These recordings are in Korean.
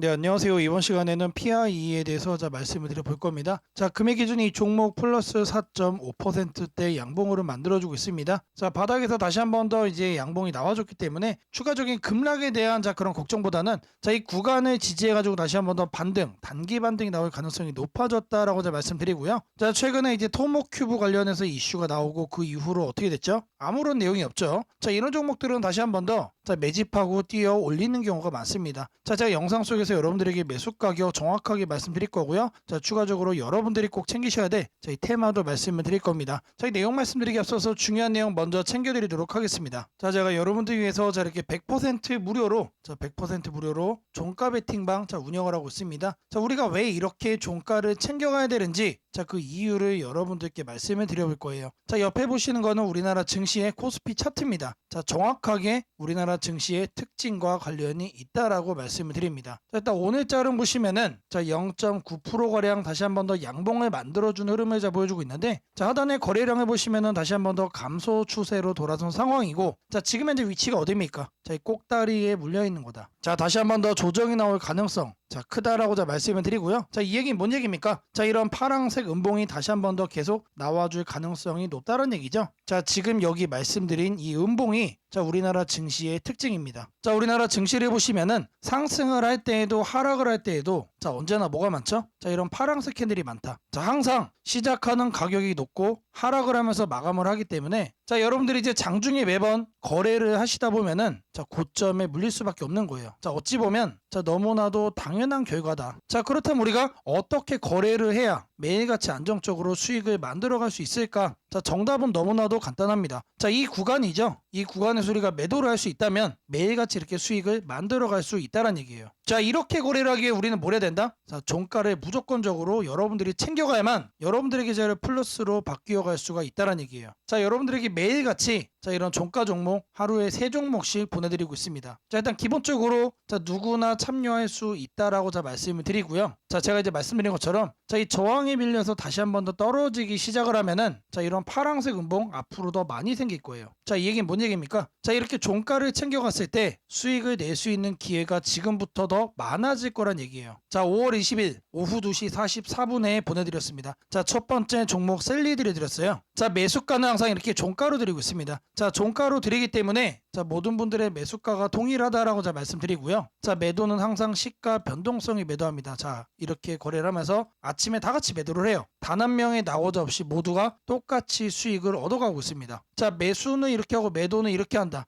네, 안녕하세요. 이번 시간에는 PIE에 대해서 말씀을 드려볼 겁니다. 금액 기준이 이 종목 플러스 4.5%대 양봉으로 만들어주고 있습니다. 바닥에서 다시 한 번 더 이제 양봉이 나와줬기 때문에 추가적인 급락에 대한 그런 걱정보다는 이 구간을 지지해가지고 다시 한 번 더 반등, 단기 반등이 나올 가능성이 높아졌다라고 말씀드리고요. 최근에 이제 토모큐브 관련해서 이슈가 나오고 그 이후로 어떻게 됐죠? 아무런 내용이 없죠. 이런 종목들은 다시 한 번 더 매집하고 뛰어 올리는 경우가 많습니다. 제가 영상 속에서 여러분들에게 매수 가격 정확하게 말씀드릴 거고요. 추가적으로 여러분들이 꼭 챙기셔야 돼. 이 테마도 말씀을 드릴 겁니다. 이 내용 말씀드리기 앞서서 중요한 내용 먼저 챙겨드리도록 하겠습니다. 제가 여러분들 위해서 이렇게 100% 무료로 100% 무료로 종가 베팅방 운영을 하고 있습니다. 우리가 왜 이렇게 종가를 챙겨가야 되는지 그 이유를 여러분들께 말씀을 드려볼 거예요. 옆에 보시는 거는 우리나라 증시의 코스피 차트입니다. 정확하게 우리나라 증시의 특징과 관련이 있다라고 말씀을 드립니다. 일단 오늘자를 보시면은 0.9% 가량 다시 한 번 더 양봉을 만들어준 흐름을 보여주고 있는데 하단의 거래량을 보시면은 다시 한 번 더 감소 추세로 돌아선 상황이고 지금 현재 위치가 어디입니까? 이 꼭다리에 물려 있는 거다. 다시 한 번 더 조정이 나올 가능성 크다라고 말씀을 드리고요. 이 얘기는 뭔 얘기입니까? 이런 파란색 음봉이 다시 한 번 더 계속 나와줄 가능성이 높다는 얘기죠. 지금 여기 말씀드린 이 음봉이 우리나라 증시의 특징입니다. 우리나라 증시를 보시면은 상승을 할 때에도 하락을 할 때에도 언제나 뭐가 많죠? 이런 파란색 캔들이 많다. 항상 시작하는 가격이 높고 하락을 하면서 마감을 하기 때문에 여러분들이 이제 장중에 매번 거래를 하시다 보면은 고점에 물릴 수밖에 없는 거예요. 어찌 보면 너무나도 당연한 결과다. 그렇다면 우리가 어떻게 거래를 해야 매일같이 안정적으로 수익을 만들어갈 수 있을까? 정답은 너무나도 간단합니다. 이 구간이죠. 이 구간에서 우리가 매도를 할 수 있다면 매일같이 이렇게 수익을 만들어갈 수 있다는 얘기예요. 이렇게 거래를 하기에 우리는 뭘 해야 된다? 종가를 무조건적으로 여러분들이 챙겨가야만 여러분들에게 플러스로 바뀌어갈 수가 있다는 얘기예요. 여러분들에게 매일같이 이런 종가 종목 하루에 3종목씩 보내드리고 있습니다. 일단 기본적으로 누구나 참여할 수 있다라고 말씀을 드리고요. 제가 이제 말씀드린 것처럼 이 저항에 밀려서 다시 한 번 더 떨어지기 시작을 하면은 이런 파란색 음봉 앞으로 더 많이 생길 거예요. 이 얘기는 뭔 얘기입니까? 이렇게 종가를 챙겨갔을 때 수익을 낼 수 있는 기회가 지금부터 더 많아질 거란 얘기예요. 5월 20일 오후 2시 44분에 보내드렸습니다. 첫 번째 종목 셀리드를 드렸어요. 매수가는 항상 이렇게 종가로 드리고 있습니다. 종가로 드리기 때문에 모든 분들의 매수가가 동일하다라고 말씀드리고요. 매도는 항상 시가 변동성이 매도합니다. 이렇게 거래를 하면서 아침에 다 같이 매도를 해요. 단 한 명의 낙오자 없이 모두가 똑같이 수익을 얻어가고 있습니다. 매수는 이렇게 하고 매도는 이렇게 한다.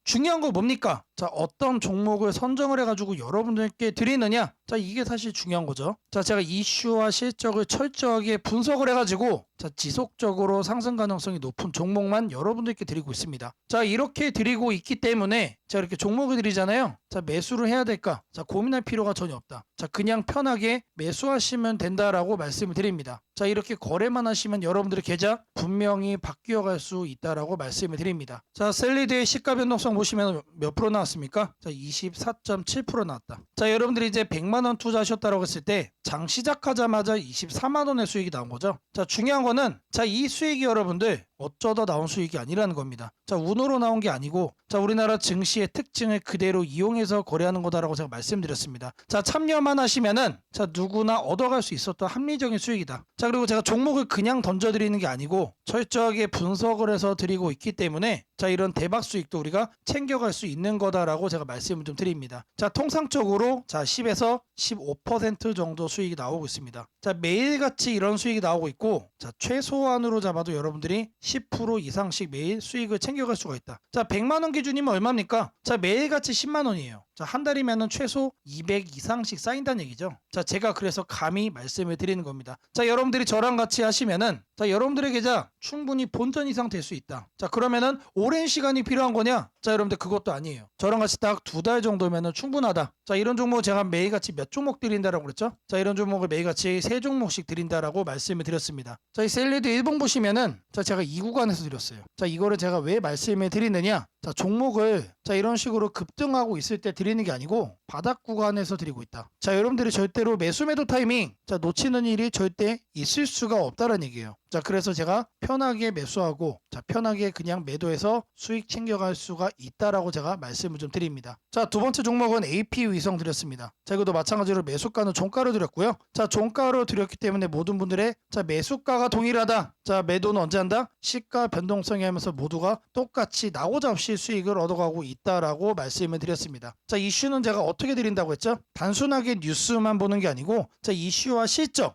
중요한 거 뭡니까? 어떤 종목을 선정을 해가지고 여러분들께 드리느냐? 이게 사실 중요한 거죠. 제가 이슈와 실적을 철저하게 분석을 해가지고 지속적으로 상승 가능성이 높은 종목만 여러분들께 드리고 있습니다. 이렇게 드리고 있기 때문에 이렇게 종목을 드리잖아요. 매수를 해야 될까? 고민할 필요가 전혀 없다. 그냥 편하게 매수하시면 된다라고 말씀을 드립니다. 이렇게 거래만 하시면 여러분들의 계좌 분명히 바뀌어갈 수 있다라고 말씀을 드립니다. 셀리드의 시가 변동성 보시면 몇 프로 나왔습니까? 24.7% 나왔다. 여러분들이 이제 100만 원 투자하셨다라고 했을 때 장 시작하자마자 24만 원의 수익이 나온 거죠. 중요한 거는 이 수익이 여러분들 어쩌다 나온 수익이 아니라는 겁니다. 운으로 나온 게 아니고 우리나라 증시의 특징을 그대로 이용해서 거래하는 거다라고 제가 말씀드렸습니다. 참여만 하시면은 누구나 얻어갈 수 있었던 합리적인 수익이다. 그리고 제가 종목을 그냥 던져드리는 게 아니고 철저하게 분석을 해서 드리고 있기 때문에 이런 대박 수익도 우리가 챙겨갈 수 있는 거다라고 제가 말씀을 좀 드립니다. 통상적으로 10에서 15% 정도 수익이 나오고 있습니다. 매일같이 이런 수익이 나오고 있고 최소한으로 잡아도 여러분들이 10% 이상씩 매일 수익을 챙겨갈 수가 있다. 100만 원 기준이면 얼마입니까? 매일같이 10만 원이에요. 한 달이면 최소 200 이상씩 쌓인다는 얘기죠. 제가 그래서 감히 말씀을 드리는 겁니다. 여러분들이 저랑 같이 하시면은 여러분들의 계좌 충분히 본전 이상 될 수 있다. 그러면은 오랜 시간이 필요한 거냐? 여러분들 그것도 아니에요. 저랑 같이 딱 2달 정도면은 충분하다. 이런 종목 제가 매일같이 몇 종목 드린다라고 그랬죠? 이런 종목을 매일같이 3종목씩 드린다라고 말씀을 드렸습니다. 이 셀리드 일봉 보시면은 제가 이 구간에서 드렸어요. 이거를 제가 왜 말씀을 드리느냐? 종목을 이런 식으로 급등하고 있을 때 드리는 게 아니고 바닥 구간에서 드리고 있다. 여러분들이 절대로 매수 매도 타이밍 놓치는 일이 절대 있을 수가 없다는 얘기예요. 자, 그래서 제가 편하게 매수하고 자, 편하게 그냥 매도해서 수익 챙겨갈 수가 있다라고 제가 말씀을 좀 드립니다. 자, 두 번째 종목은 AP 위성 드렸습니다. 자, 이것도 마찬가지로 매수가는 종가로 드렸고요. 자, 종가로 드렸기 때문에 모든 분들의 자, 매수가가 동일하다. 자, 매도는 언제 한다? 시가 변동성이 하면서 모두가 똑같이 나오자 없이 수익을 얻어가고 있다라고 말씀을 드렸습니다. 자, 이슈는 제가 어떻게 드린다고 했죠? 단순하게 뉴스만 보는 게 아니고 자, 이슈와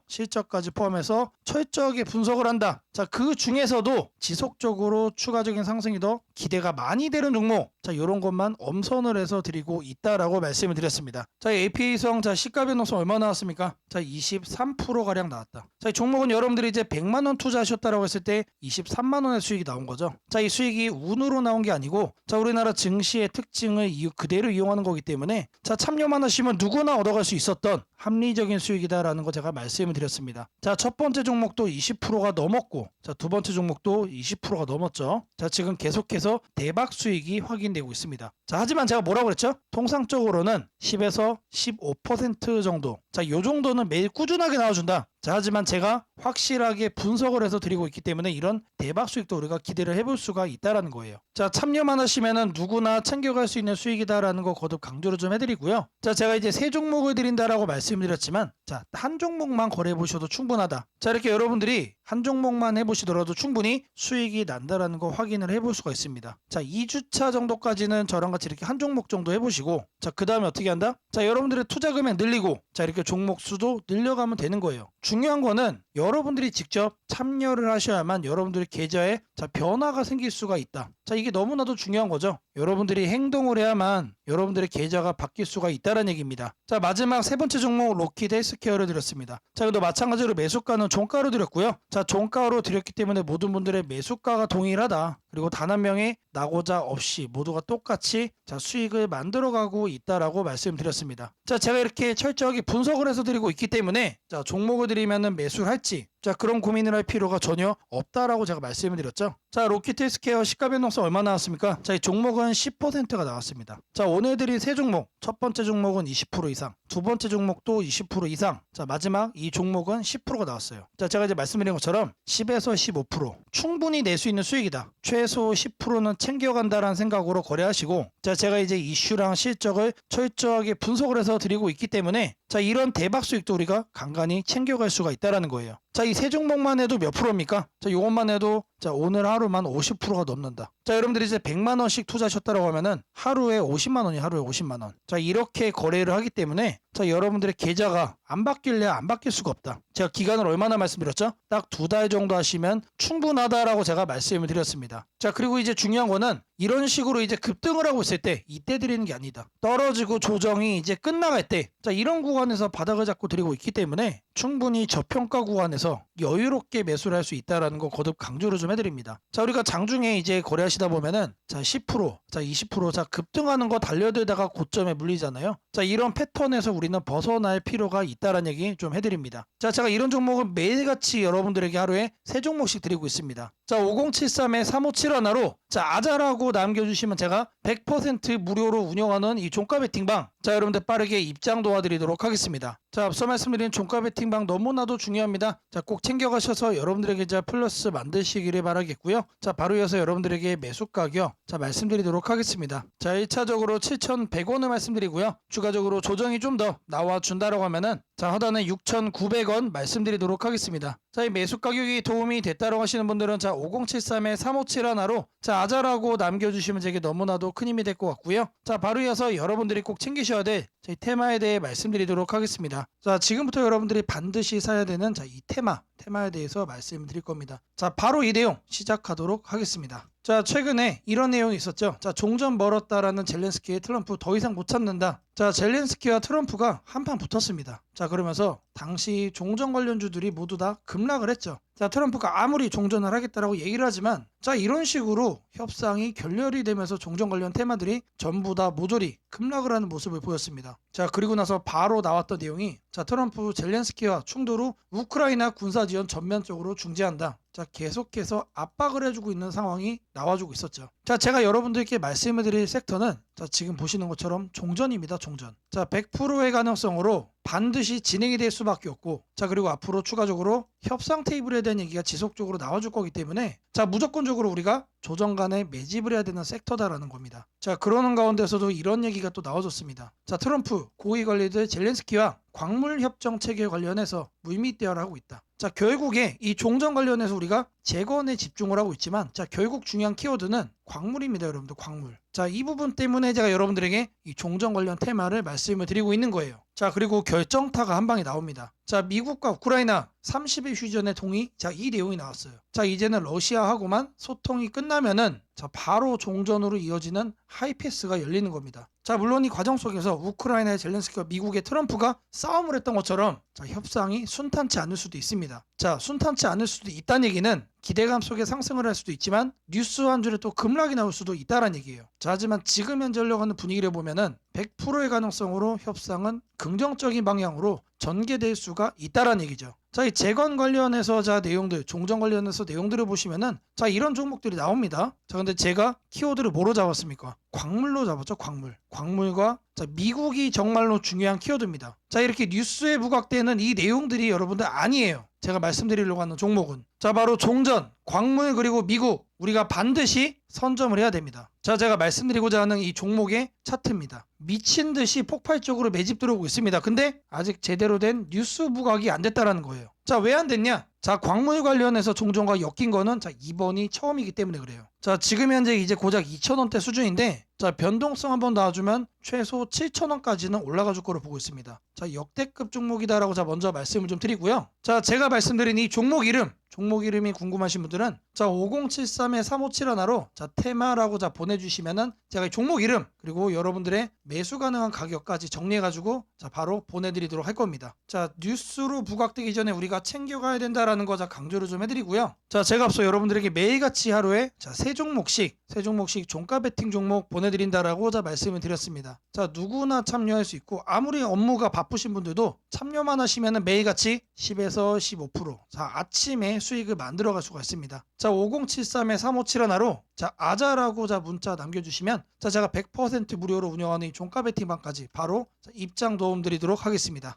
실적까지 포함해서 철저하게 분석을 한다. 자, 그 중에서도 지속적으로 추가적인 상승이 더 기대가 많이 되는 종목, 자, 이런 것만 엄선을 해서 드리고 있다라고 말씀을 드렸습니다. 자, APA성 자, 시가 변동성 얼마 나왔습니까? 자, 23% 가량 나왔다. 자, 이 종목은 여러분들이 이제 100만 원 투자하셨다라고 했을 때 23만 원의 수익이 나온 거죠. 자, 이 수익이 운으로 나온 게 아니고 자, 우리나라 증시의 특징을 그대로 이용하는 거기 때문에 자, 참여만 하시면 누구나 얻어갈 수 있었던 합리적인 수익이다라는 거 제가 말씀을 드렸습니다. 자, 첫 번째 종목도 20%가 넘었고 자, 두 번째 종목도 20%가 넘었죠. 자, 지금 계속해서 대박 수익이 확인되고 있습니다. 자, 하지만 제가 뭐라고 그랬죠? 통상적으로는 10에서 15% 정도, 자, 요 정도는 매일 꾸준하게 나와준다. 자, 하지만 제가 확실하게 분석을 해서 드리고 있기 때문에 이런 대박 수익도 우리가 기대를 해볼 수가 있다라는 거예요. 자, 참여만 하시면은 누구나 챙겨갈 수 있는 수익이다라는 거 거듭 강조를 좀 해드리고요. 자, 제가 이제 세 종목을 드린다라고 말씀드렸지만 자, 한 종목만 거래해 보셔도 충분하다. 자, 이렇게 여러분들이 한 종목만 해보시더라도 충분히 수익이 난다라는 거 확인을 해볼 수가 있습니다. 자, 2주차 정도까지는 저랑 같이 이렇게 한 종목 정도 해보시고 자, 그 다음에 어떻게 한다? 자, 여러분들의 투자 금액 늘리고 자, 이렇게 종목 수도 늘려가면 되는 거예요. 중요한 거는 여러분들이 직접 참여를 하셔야만 여러분들의 계좌에 자, 변화가 생길 수가 있다. 자, 이게 너무나도 중요한 거죠. 여러분들이 행동을 해야만 여러분들의 계좌가 바뀔 수가 있다는 얘기입니다. 자, 마지막 세 번째 종목 로키드 헬스케어를 드렸습니다. 자, 이것도 마찬가지로 매수가는 종가로 드렸고요. 자, 종가로 드렸기 때문에 모든 분들의 매수가가 동일하다. 그리고 단 한 명의 나고자 없이 모두가 똑같이 자, 수익을 만들어가고 있다라고 말씀드렸습니다. 자, 제가 이렇게 철저하게 분석을 해서 드리고 있기 때문에 자, 종목을 드리면은 매수를 할지 자, 그런 고민을 할 필요가 전혀 없다라고 제가 말씀을 드렸죠. 자, 로키드 헬스케어 시가 변동성 얼마 나왔습니까? 자, 이 종목은 10%가 나왔습니다. 자, 오늘 드린 세 종목, 첫 번째 종목은 20% 이상, 두 번째 종목도 20% 이상, 자, 마지막 이 종목은 10%가 나왔어요. 자, 제가 이제 말씀드린 것처럼 10에서 15% 충분히 낼 수 있는 수익이다. 최소 10%는 챙겨간다라는 생각으로 거래하시고 자, 제가 이제 이슈랑 실적을 철저하게 분석을 해서 드리고 있기 때문에 자, 이런 대박 수익도 우리가 간간히 챙겨갈 수가 있다라는 거예요. 자, 이 세 종목만 해도 몇 프로입니까? 자, 요것만 해도 자, 오늘 하루만 50%가 넘는다. 자, 여러분들이 이제 100만 원씩 투자하셨다고 하면은 하루에 50만 원이 하루에 50만 원. 자, 이렇게 거래를 하기 때문에 자, 여러분들의 계좌가 안 바뀔래 안 바뀔 수가 없다. 제가 기간을 얼마나 말씀드렸죠? 딱 2달 정도 하시면 충분하다라고 제가 말씀을 드렸습니다. 자, 그리고 이제 중요한 거는 이런 식으로 이제 급등을 하고 있을 때 이때 드리는 게 아니다. 떨어지고 조정이 이제 끝나갈 때 자, 이런 구간에서 바닥을 잡고 드리고 있기 때문에 충분히 저평가 구간에서 여유롭게 매수를 할 수 있다라는 거 거듭 강조를 좀 해드립니다. 자, 우리가 장중에 이제 거래하시다 보면은 자, 10%, 자, 20%, 자, 급등하는 거 달려들다가 고점에 물리잖아요. 자, 이런 패턴에서 우리는 벗어날 필요가 있다라는 얘기 좀 해드립니다. 자, 제가 이런 종목은 매일같이 여러분들에게 하루에 3종목씩 드리고 있습니다. 자, 5073에 357 하나로 자, 아자라고 남겨주시면 제가 100% 무료로 운영하는 이 종가 베팅방 자, 여러분들 빠르게 입장 도와드리도록 하겠습니다. 자, 앞서 말씀드린 종가 베팅방 너무나도 중요합니다. 자, 꼭 챙겨가셔서 여러분들의 계좌 플러스 만드시기를 바라겠고요. 자, 바로 이어서 여러분들에게 매수 가격 자, 말씀드리도록 하겠습니다. 자, 1차적으로 7,100원을 말씀드리고요. 추가적으로 조정이 좀 더 나와준다라고 하면은 자, 하단에 6,900원 말씀드리도록 하겠습니다. 자, 이 매수 가격이 도움이 됐다고 하시는 분들은 자, 5073에 357 하나로 자, 아자라고 남겨주시면 제게 너무나도 큰 힘이 될 것 같고요. 자, 바로 이어서 여러분들이 꼭 챙기셔야 될 저희 테마에 대해 말씀드리도록 하겠습니다. 자, 지금부터 여러분들이 반드시 사야 되는 자, 이 테마에 대해서 말씀드릴 겁니다. 자, 바로 이 내용 시작하도록 하겠습니다. 자, 최근에 이런 내용이 있었죠. 자, 종전 멀었다라는 젤렌스키의 트럼프 더 이상 못 참는다. 자, 젤렌스키와 트럼프가 한판 붙었습니다. 자, 그러면서 당시 종전 관련주들이 모두 다 급락을 했죠. 자, 트럼프가 아무리 종전을 하겠다라고 얘기를 하지만 자, 이런 식으로 협상이 결렬이 되면서 종전 관련 테마들이 전부 다 모조리 급락을 하는 모습을 보였습니다. 자, 그리고 나서 바로 나왔던 내용이 자, 트럼프 젤렌스키와 충돌 후 우크라이나 군사 지원 전면적으로 중지한다. 자, 계속해서 압박을 해주고 있는 상황이 나와주고 있었죠. 자, 제가 여러분들께 말씀을 드릴 섹터는 자, 지금 보시는 것처럼 종전입니다. 종전. 자, 100%의 가능성으로 반드시 진행이 될 수밖에 없고, 자 그리고 앞으로 추가적으로 협상 테이블에 대한 얘기가 지속적으로 나와줄 거기 때문에 자 무조건적으로 우리가 조정간에 매집을 해야 되는 섹터다라는 겁니다. 자 그러는 가운데서도 이런 얘기가 또 나와줬습니다. 자 트럼프 고위 관리들 젤렌스키와 광물 협정 체결 관련해서 물밑대화를 하고 있다. 자 결국에 이 종전 관련해서 우리가 재건에 집중을 하고 있지만 자 결국 중요한 키워드는 광물입니다. 여러분들 광물. 자 이 부분 때문에 제가 여러분들에게 이 종전 관련 테마를 말씀을 드리고 있는 거예요. 자 그리고 결정타가 한 방에 나옵니다. 자 미국과 우크라이나 30일 휴전의 동의. 자 이 내용이 나왔어요. 자 이제는 러시아하고만 소통이 끝나면은 자 바로 종전으로 이어지는 하이패스가 열리는 겁니다. 자 물론 이 과정 속에서 우크라이나의 젤렌스키와 미국의 트럼프가 싸움을 했던 것처럼 자 협상이 순탄치 않을 수도 있습니다. 자 순탄치 않을 수도 있다는 얘기는 기대감 속에 상승을 할 수도 있지만 뉴스 한 줄에 또 급락이 나올 수도 있다는 얘기예요. 자 하지만 지금 현재 흘러가는 분위기를 보면은 100%의 가능성으로 협상은 긍정적인 방향으로 전개될 수가 있다는 얘기죠. 자, 이 재건 관련해서 자 내용들, 종전 관련해서 내용들을 보시면은 자 이런 종목들이 나옵니다. 자 근데 제가 키워드를 뭐로 잡았습니까? 광물로 잡았죠. 광물. 광물과 자 미국이 정말로 중요한 키워드입니다. 자 이렇게 뉴스에 부각되는 이 내용들이 여러분들 아니에요. 제가 말씀드리려고 하는 종목은 자 바로 종전, 광물 그리고 미국 우리가 반드시 선점을 해야 됩니다. 자 제가 말씀드리고자 하는 이 종목의 차트입니다. 미친 듯이 폭발적으로 매집 들어오고 있습니다. 근데 아직 제대로 된 뉴스 부각이 안 됐다라는 거예요. 자 왜 안 됐냐? 자 광물 관련해서 종전과 엮인 거는 자 이번이 처음이기 때문에 그래요. 자 지금 현재 이제 고작 2,000원대 수준인데 자 변동성 한번 나와주면 최소 7,000원까지는 올라가 줄 거로 보고 있습니다. 자 역대급 종목이다라고 자 먼저 말씀을 좀 드리고요. 자 제가 말씀드린 이 종목 이름이 궁금하신 분들은 자 5073-3571로 자 테마라고 자 보내주시면은 제가 이 종목 이름 그리고 여러분들의 매수 가능한 가격까지 정리해가지고 자 바로 보내드리도록 할 겁니다. 자 뉴스로 부각되기 전에 우리가 챙겨가야 된다라는 거 자 강조를 좀 해드리고요. 자 제가 앞서 여러분들에게 매일같이 하루에 자 세 종목씩 종가 베팅 종목 보내드린다라고 자 말씀을 드렸습니다. 자 누구나 참여할 수 있고 아무리 업무가 바쁘신 분들도 참여만 하시면은 매일같이 10에서 15% 자 아침에 수익을 만들어갈 수가 있습니다. 자 5073-3571로 자 아자라고 자 문자 남겨주시면 자 제가 100% 무료로 운영하는 이 종가 베팅방까지 바로 자, 입장 도움 드리도록 하겠습니다.